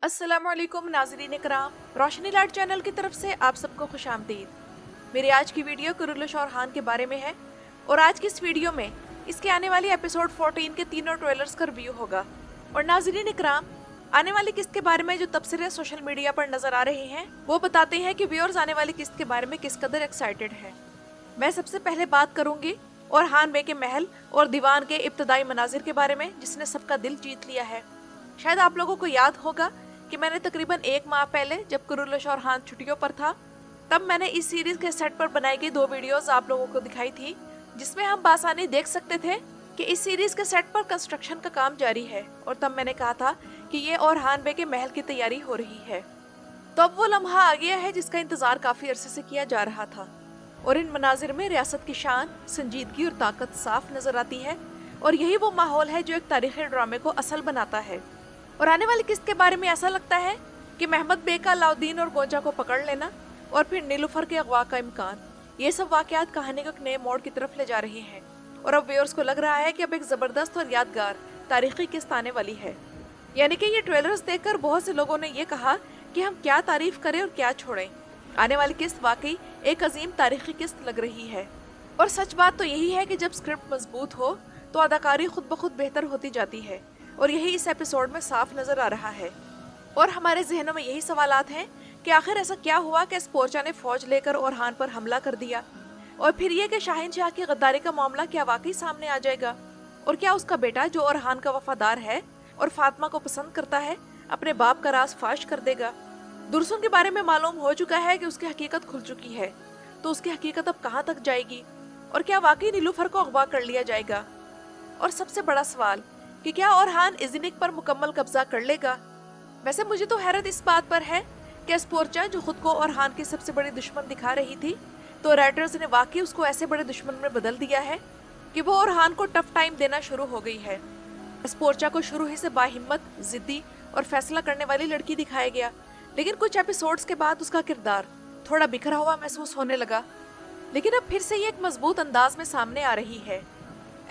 अस्सलाम वालेकुम नाज़रीन इकराम, रोशनी लाइट चैनल की तरफ से आप सबको खुश आमदीद। मेरी आज की वीडियो कुरुल्लुश और खान के बारे में है और आज की इस वीडियो में इसके आने वाली एपिसोड 14 के तीनों ट्रेलर्स का रिव्यू होगा। और नाज़रीन इकराम, आने वाली किस्त के बारे में जो तबसरे सोशल मीडिया पर नजर आ रहे हैं वो बताते हैं कि व्यूअर्स आने वाली किस्त के बारे में किस कदर एक्साइटेड है। मैं सबसे पहले बात करूंगी और हान बे के महल और दीवान के इब्तदाई मनाजिर के बारे में जिसने सबका दिल जीत लिया है। शायद आप लोगों को याद होगा कि मैंने तकरीबन 1 माह पहले जब कुरुल्लुश और खान छुट्टियों पर था तब मैंने इस सीरीज के सेट पर बनाई गई 2 वीडियोस आप लोगों को दिखाई थी, जिसमें हम बासानी देख सकते थे कि इस सीरीज के सेट पर कंस्ट्रक्शन का काम जारी है। और तब मैंने कहा था कि ये और हान बे के महल की तैयारी हो रही है। तो अब वो लम्हा आ गया है जिसका इंतजार काफी अरसे से किया जा रहा था। और इन मनाजिर में रियासत की शान, संजीदगी और ताकत साफ नजर आती है और यही वो माहौल है जो एक तारीखी ड्रामे को असल बनाता है। और आने वाली किस्त के बारे में ऐसा लगता है कि महमद बे का अलाउद्दीन और गोंजा को पकड़ लेना और फिर नीलुफर के अगवा का इम्कान, ये सब वाकयात कहानी को एक नए मोड़ की तरफ ले जा रहे हैं। और अब व्यूअर्स को लग रहा है कि अब एक जबरदस्त और यादगार तारीखी किस्त आने वाली है। यानी कि ये ट्रेलर्स देखकर बहुत से लोगों ने ये कहा कि हम क्या तारीफ करें और क्या छोड़ें। आने वाली किस्त वाकई एक अजीम तारीखी किस्त लग रही है। और सच बात तो यही है कि जब स्क्रिप्ट मजबूत हो तो अदाकारी खुद ब खुद बेहतर होती जाती है और यही इस एपिसोड में साफ नजर आ रहा है। और हमारे जहनों में यही सवालात हैं कि आखिर ऐसा क्या हुआ कि स्पोर्चा ने फौज लेकर ओरहान पर हमला कर दिया, और फिर ये कि शाहीन शाह की गद्दारी का मामला क्या वाकई सामने आ जाएगा, और क्या उसका बेटा जो ओरहान का वफादार है और फातिमा को पसंद करता है अपने बाप का राज फाश कर देगा। दुरसुन के बारे में मालूम हो चुका है कि उसकी हकीकत खुल चुकी है, तो उसकी हकीकत अब कहाँ तक जाएगी और क्या वाकई नीलुफर को अगवा कर लिया जाएगा। और सबसे बड़ा सवाल कि क्या ओरहान इज़निक पर मुकम्मल कब्जा कर लेगा। वैसे मुझे तो हैरत इस बात पर है कि स्पोर्चा जो खुद को ओरहान की सबसे बड़ी दुश्मन दिखा रही थी, तो राइटर्स ने वाकई उसको ऐसे बड़े दुश्मन में बदल दिया है कि वो ओरहान को टफ टाइम देना शुरू हो गई है। स्पोर्चा को शुरू ही से बाहिम्मत, जिद्दी और फैसला करने वाली लड़की दिखाया गया, लेकिन कुछ एपिसोड्स के बाद उसका किरदार थोड़ा बिखरा हुआ महसूस होने लगा। लेकिन अब फिर से ये एक मजबूत अंदाज में सामने आ रही है।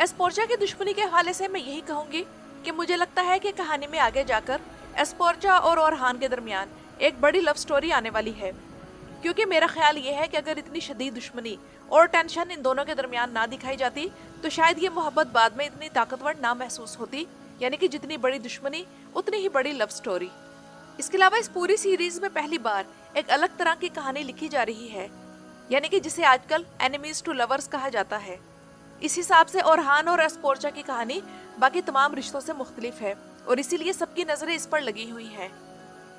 स्पोर्चा की दुश्मनी के हवाले से मैं यही कहूंगी कि मुझे लगता है कि कहानी में आगे जाकर स्पोर्चा और ओरहान के दरमियान एक बड़ी लव स्टोरी आने वाली है, क्योंकि मेरा ख्याल ये है कि अगर इतनी शदीद दुश्मनी और टेंशन इन दोनों के दरमियान ना दिखाई जाती तो शायद ये मोहब्बत बाद में इतनी ताकतवर ना महसूस होती। यानी कि जितनी बड़ी दुश्मनी उतनी ही बड़ी लव स्टोरी। इसके अलावा इस पूरी सीरीज में पहली बार एक अलग तरह की कहानी लिखी जा रही है, यानी कि जिसे आजकल एनिमीज टू लवर्स कहा जाता है। इस हिसाब से ओरहान और स्पोर्चा की कहानी बाकी तमाम रिश्तों से मुख्तलिफ है और इसीलिए सबकी नजरें इस पर लगी हुई हैं।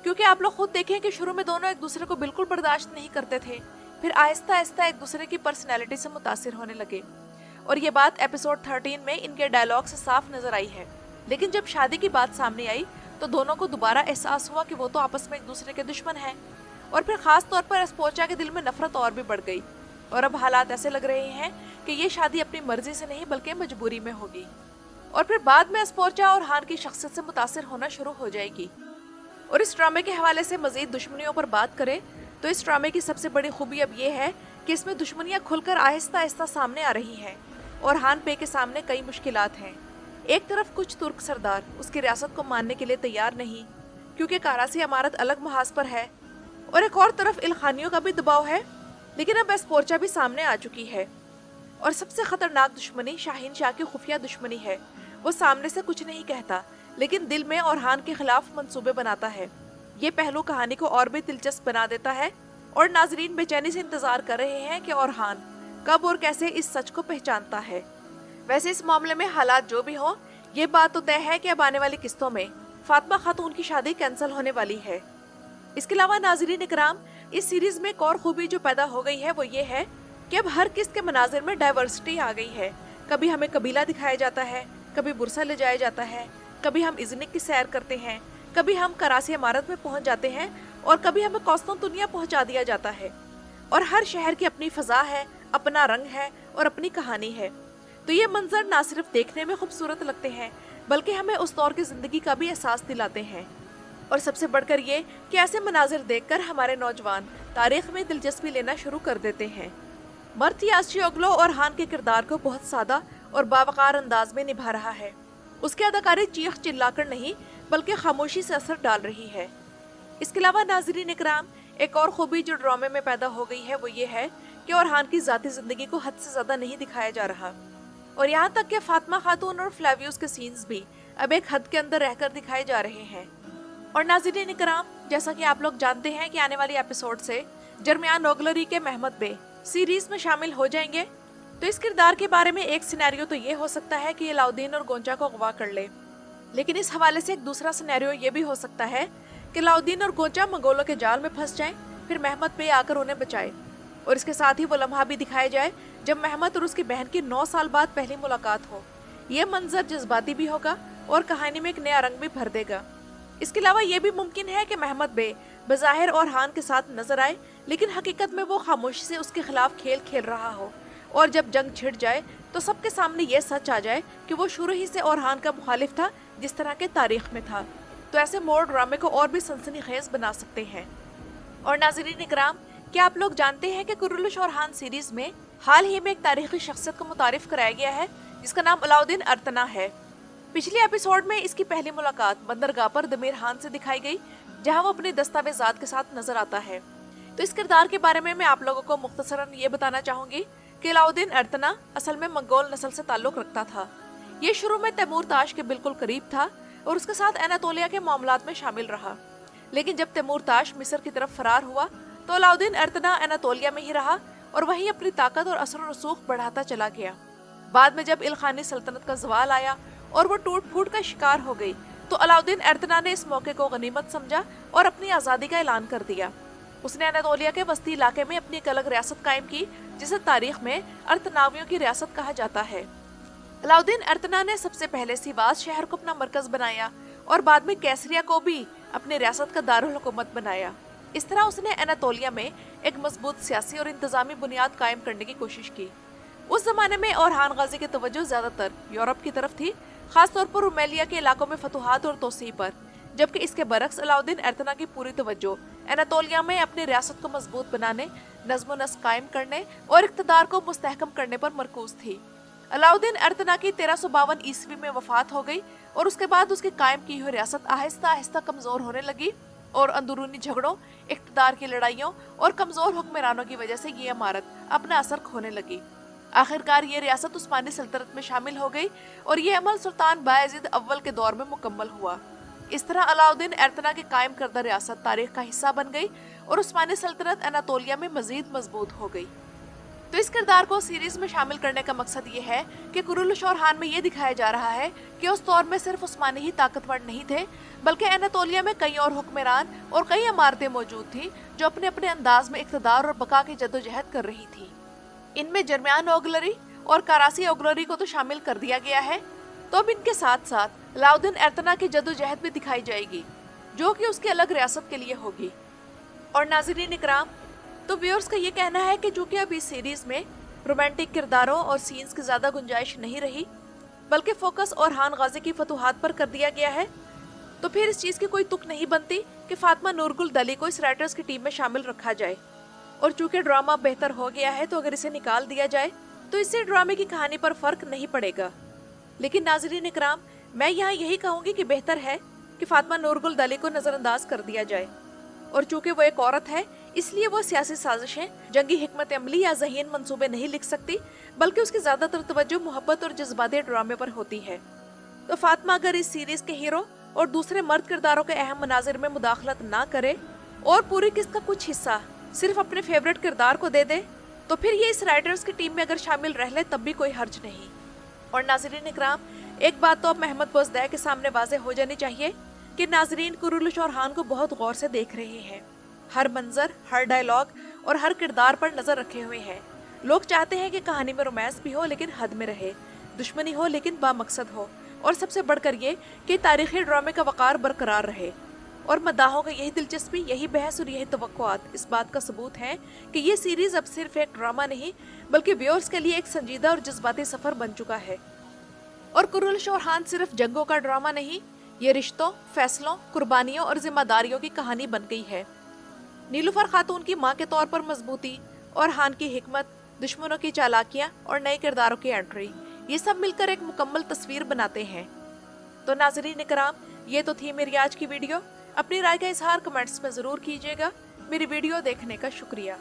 क्योंकि आप लोग खुद देखें कि शुरू में दोनों एक दूसरे को बिल्कुल बर्दाश्त नहीं करते थे, फिर आहिस्ता आहिस्ता एक दूसरे की पर्सनैलिटी से मुतासिर होने लगे। और ये बात एपिसोड 13 में इनके डायलॉग से साफ नजर आई है। लेकिन जब शादी की बात सामने आई तो दोनों को दोबारा एहसास हुआ कि वो तो आपस में एक दूसरे के दुश्मन हैं। और फिर खास तौर पर स्पोर्चा के दिल में नफरत और भी बढ़ गई और अब हालात ऐसे लग रहे हैं कि ये शादी अपनी मर्जी से नहीं बल्कि मजबूरी में होगी। और फिर बाद में स्पोर्चा और हान की शख्सियत से मुतासिर होना शुरू हो जाएगी। और इस ड्रामे के हवाले से मजीद दुश्मनियों पर बात करें तो इस ड्रामे की सबसे बड़ी खूबी अब ये है कि इसमें दुश्मनियां खुलकर आहिस्ता आहिस्ता सामने आ रही हैं और हान बे के सामने कई मुश्किलात हैं। एक तरफ कुछ तुर्क सरदार उसकी रियासत को मानने के लिए तैयार नहीं क्योंकि कारासी अमारत अलग महाज पर है, और एक और तरफ इल्खानियों का भी दबाव है। लेकिन अब स्पोर्चा भी सामने आ चुकी है। और सबसे खतरनाक दुश्मनी शाहीन शाह की खुफिया दुश्मनी है। वो सामने से कुछ नहीं कहता लेकिन दिल में ओरहान के खिलाफ मंसूबे बनाता है। ये पहलू कहानी को और भी दिलचस्प बना देता है और नाजरीन बेचैनी से इंतजार कर रहे हैं कि ओरहान कब और कैसे इस सच को पहचानता है। वैसे इस मामले में हालात जो भी हो, ये बात तो तय है कि अब आने वाली किस्तों में फातिमा खातून की शादी कैंसिल होने वाली है। इसके अलावा नाजरीन इकराम, इस सीरीज में एक और खूबी जो पैदा हो गई है वो ये है कि अब हर किस्त के मनाजिर में डाइवर्सिटी आ गई है। कभी हमें कबीला दिखाया जाता है, कभी बुरसा ले जाया जाता है, कभी हम इज़निक की सैर करते हैं, कभी हम कराची इमारत में पहुंच जाते हैं और कभी हमें कौस्तुनतुनिया पहुंचा दिया जाता है। और हर शहर की अपनी फजा है, अपना रंग है और अपनी कहानी है। तो ये मंजर ना सिर्फ देखने में खूबसूरत लगते हैं बल्कि हमें उस दौर की जिंदगी का भी एहसास दिलाते हैं। और सबसे बढ़कर ये कि ऐसे मनाजिर देखकर हमारे नौजवान तारीख में दिलचस्पी लेना शुरू कर देते हैं। मर्थ यासियोग्लो और हान के किरदार को बहुत सादा और बावकार अंदाज में निभा रहा है। उसकी अदाकारी चीख चिल्लाकर नहीं बल्कि खामोशी से असर डाल रही है। इसके अलावा नाज़रीन इकराम, एक और खूबी जो ड्रामे में पैदा हो गई है वो ये है कि orhan की ज़ाती ज़िंदगी को हद से ज़्यादा नहीं दिखाया जा रहा, और यहाँ तक कि फातिमा खातून और फ्लेवियस के सीन्स भी अब एक हद के अंदर रहकर दिखाए जा रहे हैं। और नाज़रीन इकराम, जैसा कि आप लोग जानते हैं कि आने वाली एपिसोड से जरमियान ओगलरी के महमद बे सीरीज में शामिल हो जाएंगे, तो इस किरदार के बारे में एक सिनेरियो तो ये हो सकता है कि अलाउद्दीन और गोंचा को अगवा कर ले, लेकिन इस हवाले से एक दूसरा सिनेरियो ये भी हो सकता है कि अलाउद्दीन और गोंचा मंगोलों के जाल में फंस जाएं, फिर महमद बे आकर उन्हें बचाए। और इसके साथ ही वो लम्हा भी दिखाया जाए जब महमद और उसकी बहन की 9 साल बाद पहली मुलाकात हो। ये मंजर जज्बाती भी होगा और कहानी में एक नया रंग भी भर देगा। इसके अलावा ये भी मुमकिन है कि महमद बे बज़ाहिर orhan के साथ नजर आए, लेकिन हकीकत में वो खामोशी से उसके खिलाफ खेल खेल रहा हो, और जब जंग छिड़ जाए तो सबके सामने ये सच आ जाए कि वो शुरू ही से orhan का मुखालिफ था, जिस तरह के तारीख में था। तो ऐसे मोड़ ड्रामे को और भी सनसनीखेज बना सकते हैं। और नाज़रीन इकराम, क्या आप लोग जानते हैं कि कुरुलुश orhan सीरीज में हाल ही में एक तारीखी शख्सियत को मुतारिफ कराया गया है जिसका नाम अलाउद्दीन अर्तना है। पिछले एपिसोड में इसकी पहली मुलाकात बंदरगाह पर दमीर खान से दिखाई गई, जहां वो अपने दस्तावेजात के साथ नजर आता है। तो इस किरदार के बारे में मैं आप लोगों को मुख्तसरन ये बताना चाहूंगी कि अलाउद्दीन अर्तना असल में मंगोल नस्ल से ताल्लुक रखता था। ये शुरू में तैमूर ताश के बिल्कुल करीब था और उसके साथ एनातोलिया के मामलात में शामिल रहा, लेकिन जब तैमूर ताश मिस्र की तरफ फरार हुआ तो अलाउद्दीन अर्तना एनातोलिया में ही रहा और वहीं अपनी ताकत और असर रसूख बढ़ाता चला गया। बाद में जब इल्खानी सल्तनत का ज़वाल आया और वो टूट फूट का शिकार हो गई, तो अलाउद्दीन अर्तना ने इस मौके को गनीमत समझा और अपनी आज़ादी का ऐलान कर दिया। उसने अनातोलिया के वस्ती इलाके में अपनी एक अलग रियासत कायम की, जिसे तारीख में अर्तनावियों की रियासत कहा जाता है। अलाउद्दीन अर्तना ने सबसे पहले सिवास शहर को अपना मरकज बनाया और बाद में कैसरिया को भी अपनी रियासत का दारुल हुकूमत बनाया। इस तरह उसने अनातोलिया में एक मजबूत सियासी और इंतजामी बुनियाद कायम करने की कोशिश की। उस जमाने में orhan गाजी की तवज्जो ज्यादातर यूरोप की तरफ थी, खासतौर पर रुमेलिया के इलाकों में फतुहात और तोसी पर, जबकि इसके बरक्स अलाउद्दीन अर्तना की पूरी तवज्जो एनातोलिया में अपनी रियासत को मजबूत बनाने, नज़्म व नस्क कायम करने और इक़्तिदार को मुस्तहकम करने पर मरकूज थी। अलाउद्दीन अर्तना की 1352 ईस्वी में वफात हो गई और उसके बाद उसकी कायम की हुई रियासत आहिस्ता आहिस्ता कमजोर होने लगी और अंदरूनी झगड़ों, इक़्तिदार की लड़ाइयों और कमजोर हुक्मरानों की वजह से ये इमारत अपना असर खोने लगी। आखिरकार ये रियासत उस्मानी सल्तनत में शामिल हो गई और ये अमल सुल्तान बायज़ीद अव्वल के दौर में मुकम्मल हुआ। इस तरह अलाउद्दीन अर्तना की कायम करदा रियासत तारीख का हिस्सा बन गई और उस्मानी सल्तनत अनातोलिया में मजीद मजबूत हो गई। तो इस किरदार को सीरीज में शामिल करने का मकसद ये है कि कुरुलुश orhan में ये दिखाया जा रहा है कि उस दौर में सिर्फ उस्मानी ही ताकतवर नहीं थे, बल्कि अनातोलिया में कई और हुक्मरान और कई इमारतें मौजूद थी जो अपने अपने अंदाज में इक़्तिदार और बका की जद्दोजहद कर रही थी। इनमें जरमियान ओगलरी और करासी ओगलरी को तो शामिल कर दिया गया है, तो अब इनके साथ साथ अलाउद्दीन अर्तना की जद्दोजहद भी दिखाई जाएगी, जो कि उसकी अलग रियासत के लिए होगी। और नाज़रीन इकराम, तो व्यूअर्स का ये कहना है कि चूंकि अब इस सीरीज में रोमांटिक किरदारों और सीन्स की ज्यादा गुंजाइश नहीं रही, बल्कि फोकस orhan गाजी की फतुहात पर कर दिया गया है, तो फिर इस चीज की कोई तुक नहीं बनती कि फातिमा नूरगुल दली को इस राइटर्स की टीम में शामिल रखा जाए। और चूंकि ड्रामा बेहतर हो गया है, तो अगर इसे निकाल दिया जाए तो इससे ड्रामे की कहानी पर फर्क नहीं पड़ेगा। लेकिन नाज़रीन इकराम, मैं यहाँ यही कहूँगी कि बेहतर है कि फातिमा नूरगुल दली को नजरअंदाज कर दिया जाए। और चूंकि वो एक औरत है, इसलिए वो सियासी साजिशें, जंगी हिकमत अमली या ज़हीन मंसूबे नहीं लिख सकती, बल्कि उसकी ज्यादातर तवज्जो मोहब्बत और जज्बाती ड्रामे पर होती है। तो फातिमा अगर इस सीरीज के हीरो और दूसरे मर्द किरदारों के अहम मनाजिर में मुदाखलत ना करे और पूरी किस्त का कुछ हिस्सा सिर्फ अपने फेवरेट किरदार को दे दे, तो फिर ये इस राइटर्स की टीम में अगर शामिल रह ले तब भी कोई हर्ज नहीं। और नाज़रीन इकराम, एक बात तो अब महमद बोजदाई के सामने वाज़ेह हो जानी चाहिए कि नाज़रीन कुरुलुश orhan को बहुत गौर से देख रहे हैं। हर मंजर, हर डायलॉग और हर किरदार पर नजर रखे हुए हैं। लोग चाहते हैं कि कहानी में रोमांस भी हो लेकिन हद में रहे, दुश्मनी हो लेकिन बामकसद हो, और सबसे बढ़कर ये कि तारीखी ड्रामे का वक़ार बरकरार रहे। और मद्दाहों का यही दिलचस्पी, यही बहस और यही तवक्कुआत इस बात का सबूत है कि ये सीरीज अब सिर्फ एक ड्रामा नहीं, बल्कि व्यूअर्स के लिए एक संजीदा और जज्बाती सफर बन चुका है। और कुरुलुश orhan सिर्फ जंगों का ड्रामा नहीं, ये रिश्तों, फैसलों, कुर्बानियों और जिम्मेदारियों की कहानी बन गई है। नीलूफर खातून की माँ के तौर पर मजबूती, orhan की हिकमत, दुश्मनों की चालाकियाँ और नए किरदारों की एंट्री, ये सब मिलकर एक मुकम्मल तस्वीर बनाते हैं। तो नाज़रीन इकराम, ये तो थी मेरी आज की वीडियो। अपनी राय का इजहार कमेंट्स में ज़रूर कीजिएगा। मेरी वीडियो देखने का शुक्रिया।